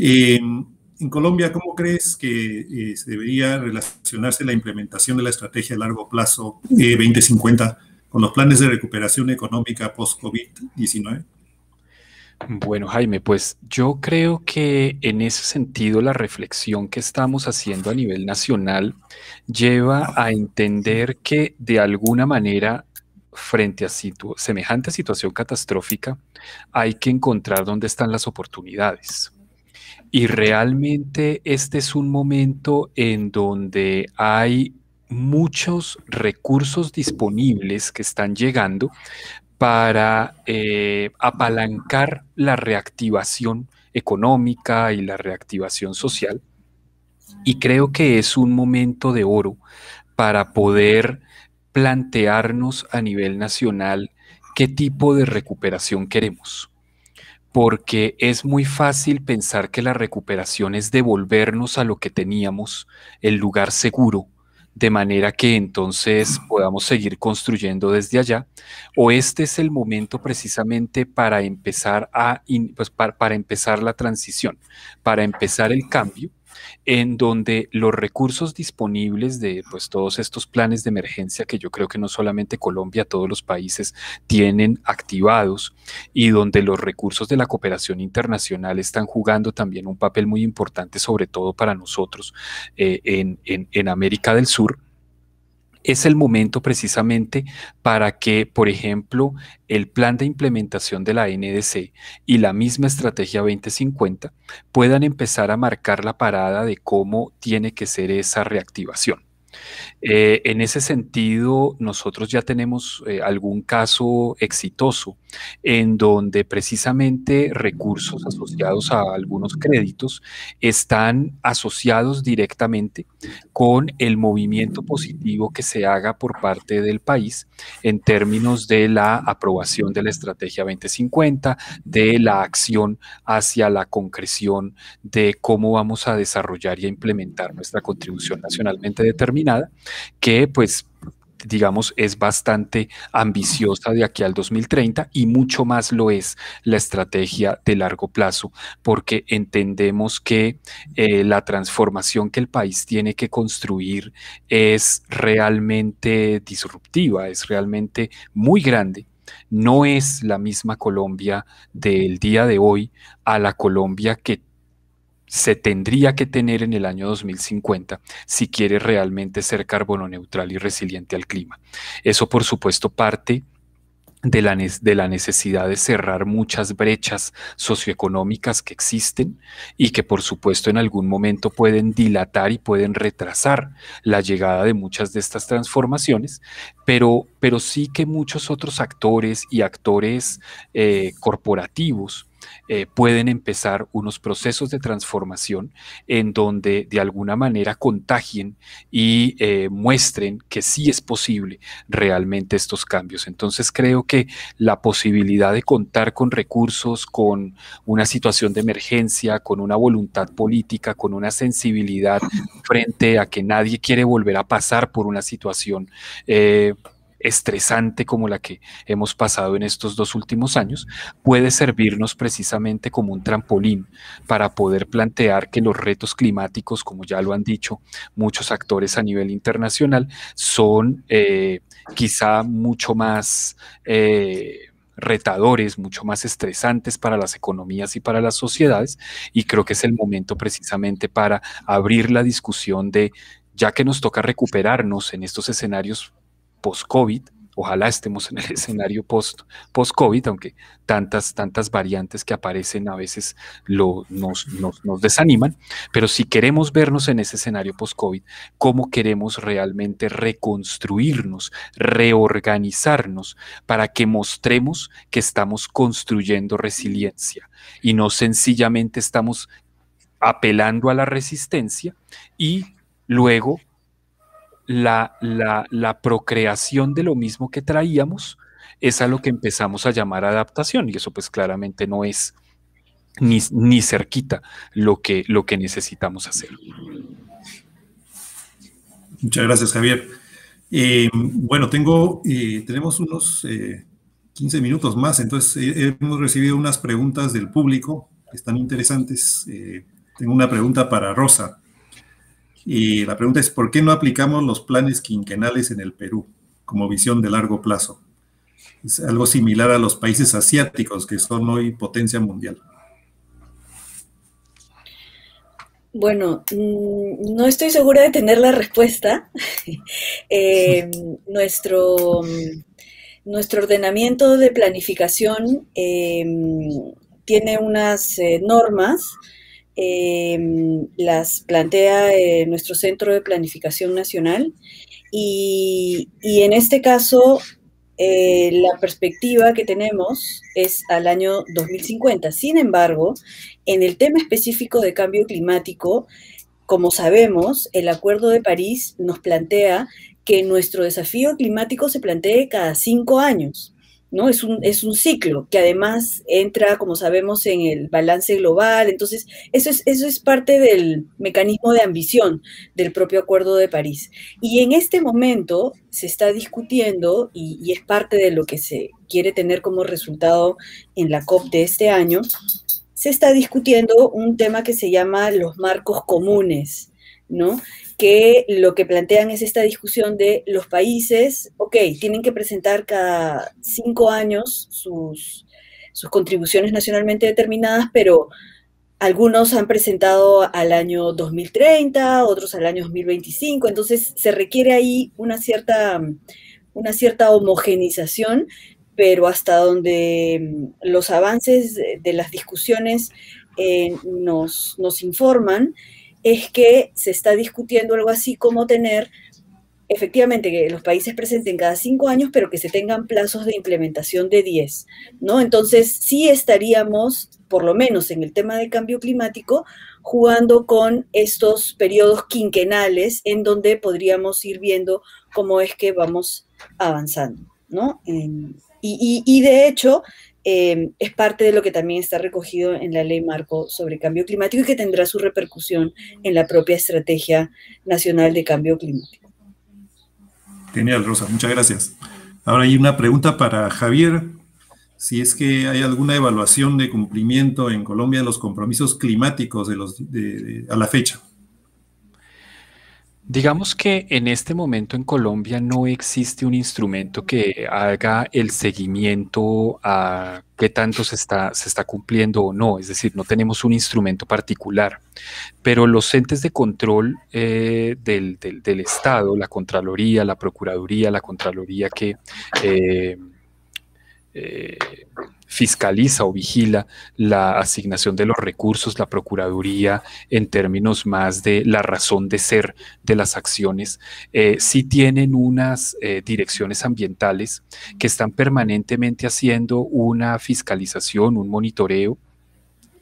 En Colombia, ¿cómo crees que se debería relacionarse la implementación de la estrategia a largo plazo 2050 con los planes de recuperación económica post-COVID-19? Bueno, Jaime, pues yo creo que en ese sentido la reflexión que estamos haciendo a nivel nacional lleva a entender que de alguna manera, frente a semejante situación catastrófica, hay que encontrar dónde están las oportunidades. Y realmente este es un momento en donde hay muchos recursos disponibles que están llegando para apalancar la reactivación económica y la reactivación social. Y creo que es un momento de oro para poder plantearnos a nivel nacional qué tipo de recuperación queremos. Porque es muy fácil pensar que la recuperación es devolvernos a lo que teníamos, el lugar seguro, de manera que entonces podamos seguir construyendo desde allá, o este es el momento precisamente para empezar para empezar la transición, para empezar el cambio, en donde los recursos disponibles de todos estos planes de emergencia, que yo creo que no solamente Colombia, todos los países tienen activados, y donde los recursos de la cooperación internacional están jugando también un papel muy importante, sobre todo para nosotros en América del Sur. Es el momento precisamente para que, por ejemplo, el plan de implementación de la NDC y la misma Estrategia 2050 puedan empezar a marcar la parada de cómo tiene que ser esa reactivación. En ese sentido, nosotros ya tenemos algún caso exitoso en donde precisamente recursos asociados a algunos créditos están asociados directamente con el movimiento positivo que se haga por parte del país en términos de la aprobación de la Estrategia 2050, de la acción hacia la concreción de cómo vamos a desarrollar y a implementar nuestra contribución nacionalmente determinada, que pues digamos es bastante ambiciosa de aquí al 2030, y mucho más lo es la estrategia de largo plazo, porque entendemos que la transformación que el país tiene que construir es realmente disruptiva, es realmente muy grande. No es la misma Colombia del día de hoy a la Colombia que se tendría que tener en el año 2050 si quiere realmente ser carbono neutral y resiliente al clima. Eso, por supuesto, parte de la necesidad de cerrar muchas brechas socioeconómicas que existen y que por supuesto en algún momento pueden dilatar y pueden retrasar la llegada de muchas de estas transformaciones, pero sí que muchos otros actores y actores corporativos pueden empezar unos procesos de transformación en donde de alguna manera contagien y muestren que sí es posible realmente estos cambios. Entonces creo que la posibilidad de contar con recursos, con una situación de emergencia, con una voluntad política, con una sensibilidad frente a que nadie quiere volver a pasar por una situación estresante como la que hemos pasado en estos 2 últimos años, puede servirnos precisamente como un trampolín para poder plantear que los retos climáticos, como ya lo han dicho muchos actores a nivel internacional, son quizá mucho más retadores, mucho más estresantes para las economías y para las sociedades, y creo que es el momento precisamente para abrir la discusión de, ya que nos toca recuperarnos en estos escenarios post-COVID, ojalá estemos en el escenario post-COVID, aunque tantas variantes que aparecen a veces nos desaniman, pero si queremos vernos en ese escenario post-COVID, ¿cómo queremos realmente reconstruirnos, reorganizarnos para que mostremos que estamos construyendo resiliencia y no sencillamente estamos apelando a la resistencia y luego la procreación de lo mismo que traíamos es a lo que empezamos a llamar adaptación, y eso pues claramente no es ni cerquita lo que necesitamos hacer. Muchas gracias, Javier. Bueno, tenemos unos 15 minutos más, entonces hemos recibido unas preguntas del público que están interesantes. Tengo una pregunta para Rosa. Y la pregunta es, ¿por qué no aplicamos los planes quinquenales en el Perú como visión de largo plazo? Es algo similar a los países asiáticos, que son hoy potencia mundial. Bueno, no estoy segura de tener la respuesta. Nuestro ordenamiento de planificación tiene unas normas. Las plantea nuestro Centro de Planificación Nacional y en este caso la perspectiva que tenemos es al año 2050. Sin embargo, en el tema específico de cambio climático, como sabemos, el Acuerdo de París nos plantea que nuestro desafío climático se plantee cada 5 años. ¿No? Es un ciclo que además entra, como sabemos, en el balance global. Entonces, eso es parte del mecanismo de ambición del propio Acuerdo de París. Y en este momento se está discutiendo, y es parte de lo que se quiere tener como resultado en la COP de este año, se está discutiendo un tema que se llama los marcos comunes, ¿no? Que lo que plantean es esta discusión de los países, tienen que presentar cada 5 años sus contribuciones nacionalmente determinadas, pero algunos han presentado al año 2030, otros al año 2025, entonces se requiere ahí una cierta homogenización, pero hasta donde los avances de las discusiones nos informan, es que se está discutiendo algo así como tener, efectivamente, que los países presenten cada 5 años, pero que se tengan plazos de implementación de 10, ¿no? Entonces, sí estaríamos, por lo menos en el tema de cambio climático, jugando con estos periodos quinquenales en donde podríamos ir viendo cómo es que vamos avanzando, ¿no? Y de hecho, es parte de lo que también está recogido en la Ley Marco sobre Cambio Climático y que tendrá su repercusión en la propia Estrategia Nacional de Cambio Climático. Genial, Rosa, muchas gracias. Ahora hay una pregunta para Javier, si es que hay alguna evaluación de cumplimiento en Colombia de los compromisos climáticos a la fecha. Digamos que en este momento en Colombia no existe un instrumento que haga el seguimiento a qué tanto se está cumpliendo o no, es decir, no tenemos un instrumento particular, pero los entes de control del Estado, la Contraloría, la Procuraduría, la Contraloría que fiscaliza o vigila la asignación de los recursos, la Procuraduría, en términos más de la razón de ser de las acciones, sí tienen unas direcciones ambientales que están permanentemente haciendo una fiscalización, un monitoreo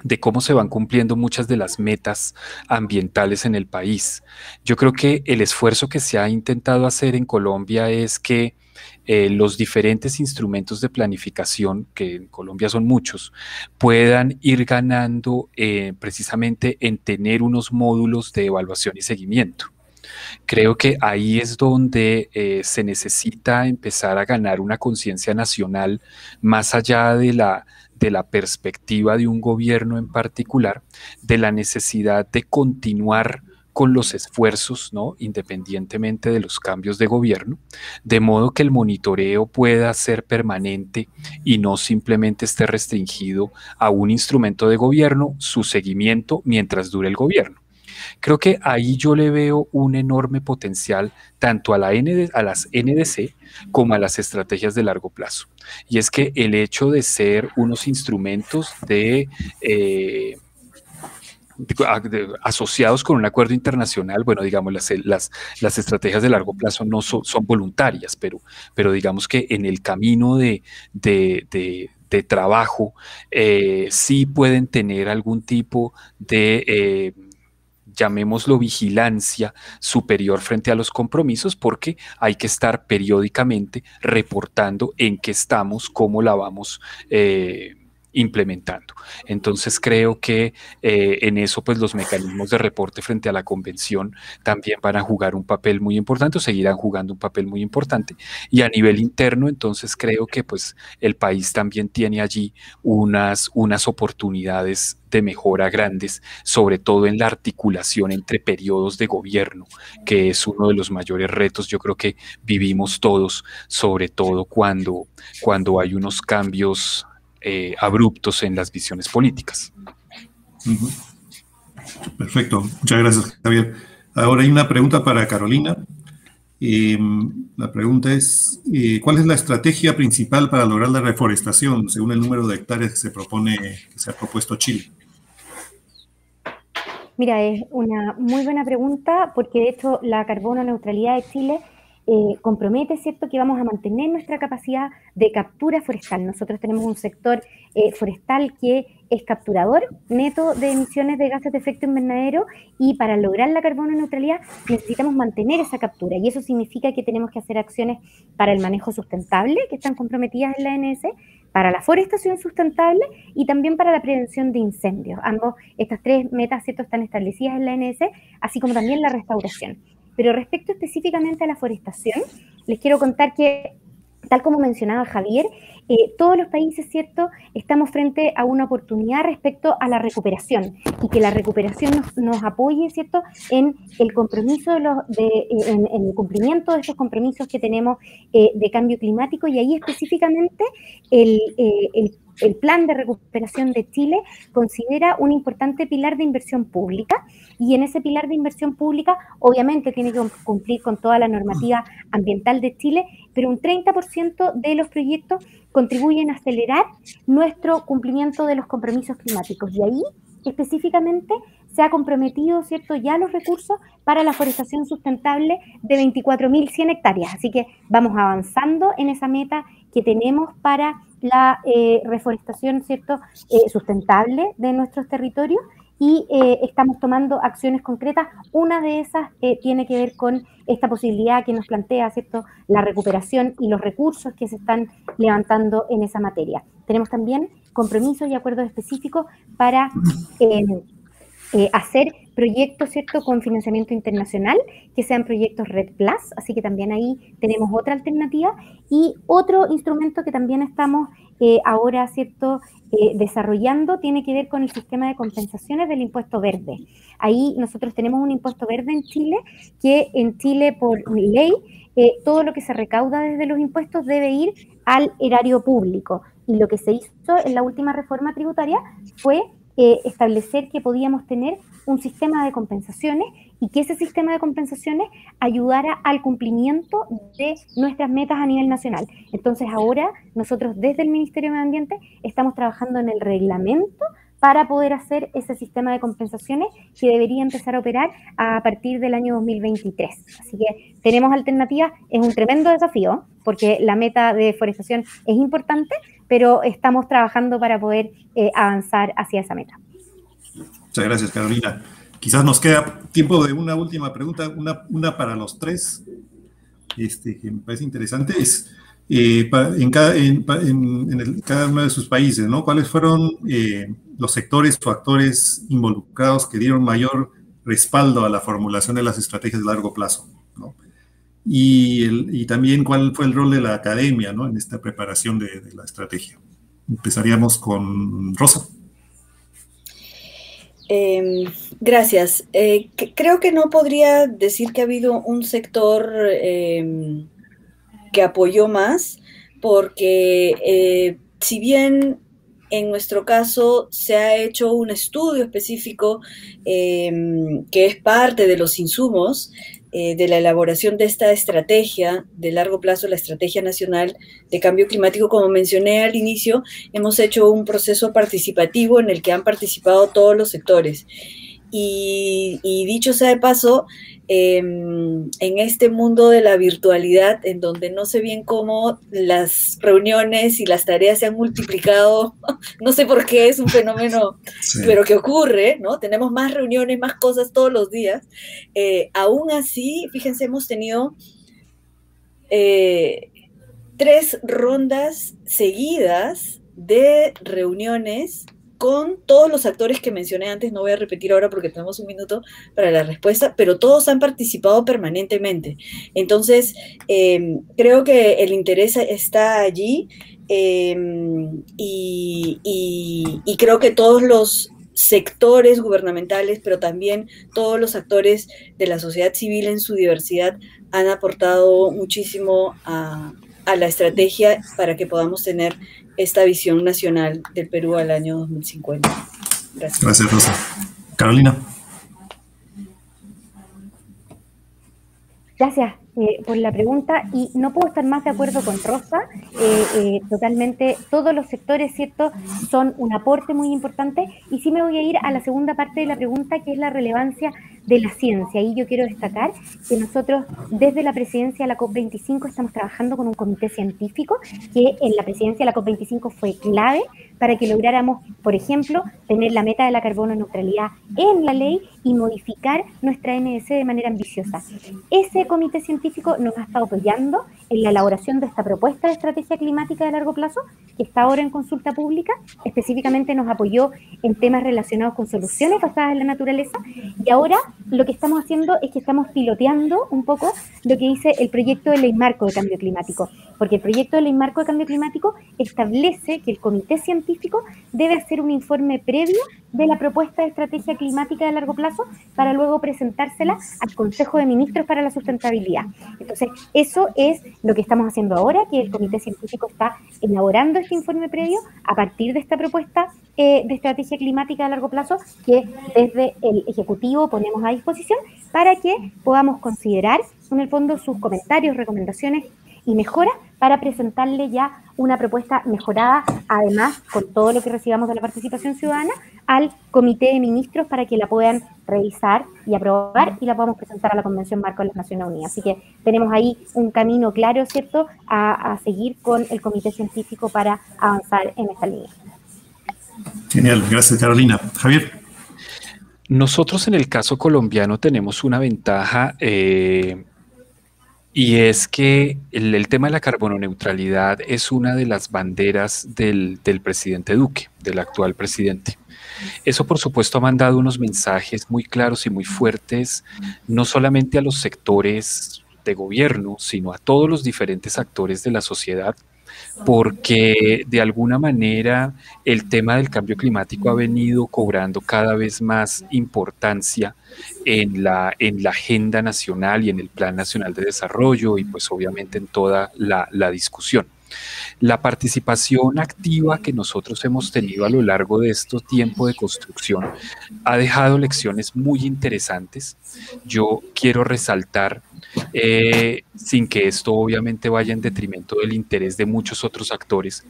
de cómo se van cumpliendo muchas de las metas ambientales en el país. Yo creo que el esfuerzo que se ha intentado hacer en Colombia es que los diferentes instrumentos de planificación, que en Colombia son muchos, puedan ir ganando precisamente en tener unos módulos de evaluación y seguimiento. Creo que ahí es donde se necesita empezar a ganar una conciencia nacional más allá de la perspectiva de un gobierno en particular, de la necesidad de continuar con los esfuerzos, ¿no? Independientemente de los cambios de gobierno, de modo que el monitoreo pueda ser permanente y no simplemente esté restringido a un instrumento de gobierno, su seguimiento mientras dure el gobierno. Creo que ahí yo le veo un enorme potencial tanto a las NDC como a las estrategias de largo plazo. Y es que el hecho de ser unos instrumentos asociados con un acuerdo internacional, bueno, digamos, las estrategias de largo plazo no son voluntarias, pero digamos que en el camino de trabajo sí pueden tener algún tipo de llamémoslo vigilancia superior frente a los compromisos, porque hay que estar periódicamente reportando en qué estamos, cómo la vamos implementando. Entonces creo que en eso pues los mecanismos de reporte frente a la convención también van a jugar un papel muy importante, o seguirán jugando un papel muy importante, y a nivel interno entonces creo que pues el país también tiene allí unas oportunidades de mejora grandes, sobre todo en la articulación entre periodos de gobierno, que es uno de los mayores retos yo creo que vivimos todos, sobre todo cuando hay unos cambios abruptos en las visiones políticas. Perfecto, muchas gracias, Javier. Ahora hay una pregunta para Carolina. La pregunta es, ¿cuál es la estrategia principal para lograr la reforestación según el número de hectáreas que se ha propuesto Chile? Mira, es una muy buena pregunta, porque de hecho la carbono neutralidad de Chile compromete, ¿cierto?, que vamos a mantener nuestra capacidad de captura forestal. Nosotros tenemos un sector forestal que es capturador neto de emisiones de gases de efecto invernadero, y para lograr la carbono neutralidad necesitamos mantener esa captura, y eso significa que tenemos que hacer acciones para el manejo sustentable, que están comprometidas en la ANS, para la forestación sustentable y también para la prevención de incendios. Estas tres metas, ¿cierto?, están establecidas en la ANS, así como también la restauración. Pero respecto específicamente a la forestación, les quiero contar que, tal como mencionaba Javier, todos los países, ¿cierto?, estamos frente a una oportunidad respecto a la recuperación, y que la recuperación nos apoye, ¿cierto?, en el compromiso en el cumplimiento de estos compromisos que tenemos de cambio climático. Y ahí específicamente el plan de recuperación de Chile considera un importante pilar de inversión pública, y en ese pilar de inversión pública obviamente tiene que cumplir con toda la normativa ambiental de Chile, pero un 30% de los proyectos contribuyen a acelerar nuestro cumplimiento de los compromisos climáticos, y ahí específicamente se ha comprometido, ¿cierto?, ya los recursos para la forestación sustentable de 24.100 hectáreas. Así que vamos avanzando en esa meta que tenemos para la reforestación, ¿cierto?, sustentable de nuestros territorios, y estamos tomando acciones concretas. Una de esas tiene que ver con esta posibilidad que nos plantea, ¿cierto?, la recuperación y los recursos que se están levantando en esa materia. Tenemos también compromisos y acuerdos específicos para hacer proyectos, ¿cierto?, con financiamiento internacional, que sean proyectos Red Plus, así que también ahí tenemos otra alternativa. Y otro instrumento que también estamos ahora, ¿cierto?, desarrollando, tiene que ver con el sistema de compensaciones del impuesto verde. Ahí nosotros tenemos un impuesto verde en Chile, que en Chile por ley todo lo que se recauda desde los impuestos debe ir al erario público, y lo que se hizo en la última reforma tributaria fue establecer que podíamos tener un sistema de compensaciones y que ese sistema de compensaciones ayudara al cumplimiento de nuestras metas a nivel nacional. Entonces ahora nosotros desde el Ministerio de Medio Ambiente estamos trabajando en el reglamento para poder hacer ese sistema de compensaciones que debería empezar a operar a partir del año 2023. Así que tenemos alternativas, es un tremendo desafío, porque la meta de deforestación es importante, pero estamos trabajando para poder avanzar hacia esa meta. Muchas gracias, Carolina. Quizás nos queda tiempo de una última pregunta, una para los tres, que me parece interesante, es en cada uno de sus países, ¿no? ¿Cuáles fueron los sectores o actores involucrados que dieron mayor respaldo a la formulación de las estrategias de largo plazo, ¿no? Y también cuál fue el rol de la academia, ¿no?, en esta preparación de la estrategia. Empezaríamos con Rosa. Gracias. Creo que no podría decir que ha habido un sector que apoyó más, porque si bien en nuestro caso se ha hecho un estudio específico que es parte de los insumos de la elaboración de esta estrategia de largo plazo, la Estrategia Nacional de Cambio Climático, como mencioné al inicio, hemos hecho un proceso participativo en el que han participado todos los sectores. Y dicho sea de paso, en este mundo de la virtualidad, en donde no sé bien cómo las reuniones y las tareas se han multiplicado, no sé por qué, es un fenómeno, sí, pero que ocurre, ¿no? Tenemos más reuniones, más cosas todos los días. Aún así, fíjense, hemos tenido 3 rondas seguidas de reuniones con todos los actores que mencioné antes. No voy a repetir ahora porque tenemos un minuto para la respuesta, pero todos han participado permanentemente. Entonces, creo que el interés está allí, y creo que todos los sectores gubernamentales, pero también todos los actores de la sociedad civil en su diversidad han aportado muchísimo a la estrategia para que podamos tener esta visión nacional del Perú al año 2050. Gracias. Gracias, Rosa. Carolina. Gracias por la pregunta, y no puedo estar más de acuerdo con Rosa. Totalmente, todos los sectores, ¿cierto?, son un aporte muy importante, y sí me voy a ir a la segunda parte de la pregunta, que es la relevancia de la ciencia. Y yo quiero destacar que nosotros desde la presidencia de la COP25 estamos trabajando con un comité científico que en la presidencia de la COP25 fue clave para que lográramos, por ejemplo, tener la meta de la carbono neutralidad en la ley y modificar nuestra NDC de manera ambiciosa. Ese comité científico nos ha estado apoyando en la elaboración de esta propuesta de estrategia climática de largo plazo, que está ahora en consulta pública. Específicamente nos apoyó en temas relacionados con soluciones basadas en la naturaleza, y ahora lo que estamos haciendo es que estamos piloteando un poco lo que dice el proyecto de ley marco de cambio climático, porque el proyecto de ley marco de cambio climático establece que el comité científico debe hacer un informe previo de la propuesta de estrategia climática de largo plazo para luego presentársela al Consejo de Ministros para la Sustentabilidad. Entonces, eso es lo que estamos haciendo ahora, que el comité científico está elaborando este informe previo a partir de esta propuesta de estrategia climática de largo plazo, que desde el Ejecutivo ponemos a disposición para que podamos considerar, en el fondo, sus comentarios, recomendaciones y mejoras para presentarle ya una propuesta mejorada, además, con todo lo que recibamos de la participación ciudadana, al Comité de Ministros para que la puedan revisar y aprobar y la podamos presentar a la Convención Marco de las Naciones Unidas. Así que tenemos ahí un camino claro, ¿cierto?, a seguir con el Comité Científico para avanzar en esta línea. Genial, gracias, Carolina. Javier. Nosotros en el caso colombiano tenemos una ventaja, y es que el tema de la carbononeutralidad es una de las banderas del presidente Duque, del actual presidente. Eso, por supuesto, ha mandado unos mensajes muy claros y muy fuertes, no solamente a los sectores de gobierno, sino a todos los diferentes actores de la sociedad, porque de alguna manera el tema del cambio climático ha venido cobrando cada vez más importancia en la agenda nacional y en el Plan Nacional de Desarrollo, y pues obviamente en toda la discusión. La participación activa que nosotros hemos tenido a lo largo de este tiempo de construcción ha dejado lecciones muy interesantes. Yo quiero resaltar, sin que esto obviamente vaya en detrimento del interés de muchos otros actores,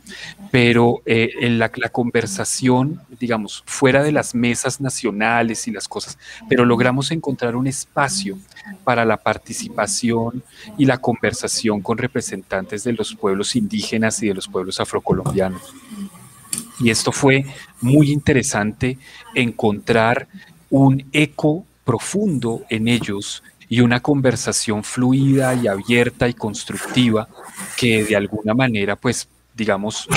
pero en la conversación, digamos, fuera de las mesas nacionales y las cosas, pero logramos encontrar un espacio para la participación y la conversación con representantes de los pueblos indígenas y de los pueblos afrocolombianos. Y esto fue muy interesante, encontrar un eco profundo en ellos y una conversación fluida y abierta y constructiva que de alguna manera, pues, digamos,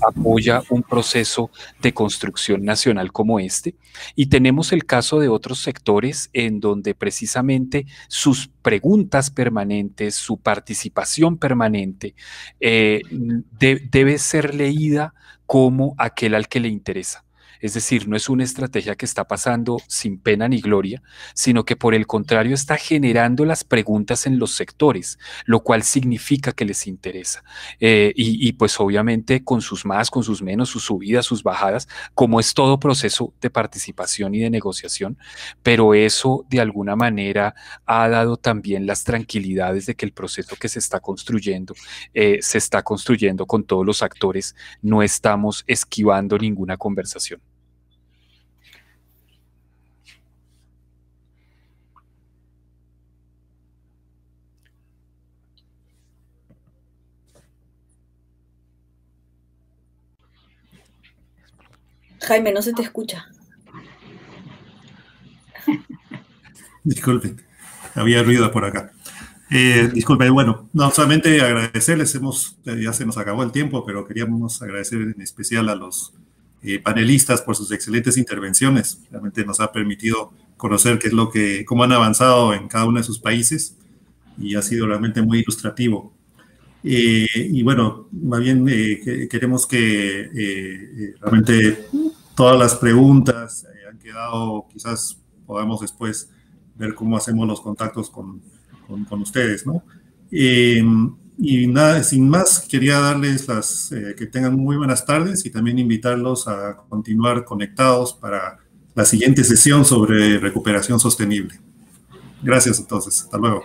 apoya un proceso de construcción nacional como este. Y tenemos el caso de otros sectores en donde precisamente sus preguntas permanentes, su participación permanente debe ser leída como aquel al que le interesa. Es decir, no es una estrategia que está pasando sin pena ni gloria, sino que por el contrario está generando las preguntas en los sectores, lo cual significa que les interesa. Y pues obviamente con sus más, con sus menos, sus subidas, sus bajadas, como es todo proceso de participación y de negociación, pero eso de alguna manera ha dado también las tranquilidades de que el proceso que se está construyendo con todos los actores, no estamos esquivando ninguna conversación. Jaime, no se te escucha. Disculpen, había ruido por acá. Disculpen, bueno, no solamente agradecerles, ya se nos acabó el tiempo, pero queríamos agradecer en especial a los panelistas por sus excelentes intervenciones. Realmente nos ha permitido conocer cómo han avanzado en cada uno de sus países y ha sido realmente muy ilustrativo. Y bueno, más bien queremos que realmente todas las preguntas han quedado, quizás podamos después ver cómo hacemos los contactos con ustedes, ¿no? Y nada, sin más, quería darles que tengan muy buenas tardes y también invitarlos a continuar conectados para la siguiente sesión sobre recuperación sostenible. Gracias entonces, hasta luego.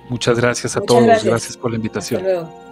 Muchas gracias a todos, gracias por la invitación. Hasta luego.